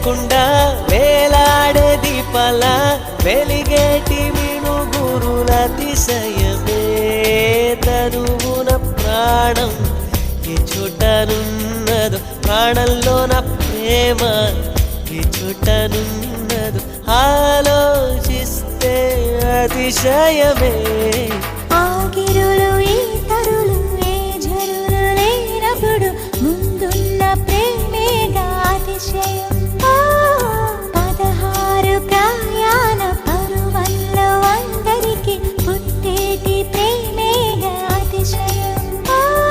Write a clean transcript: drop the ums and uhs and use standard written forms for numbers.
లేకుండా వేలాడే దీపాల వెలిగేటి మినుగురుల అతిశయమే తనువున ప్రాణం ఈ చుట్టనున్నదు ప్రాణంలో నా ప్రేమ ఈ చుట్టనున్నదు ఆలోచిస్తే అతిశయమే ఆగిరులు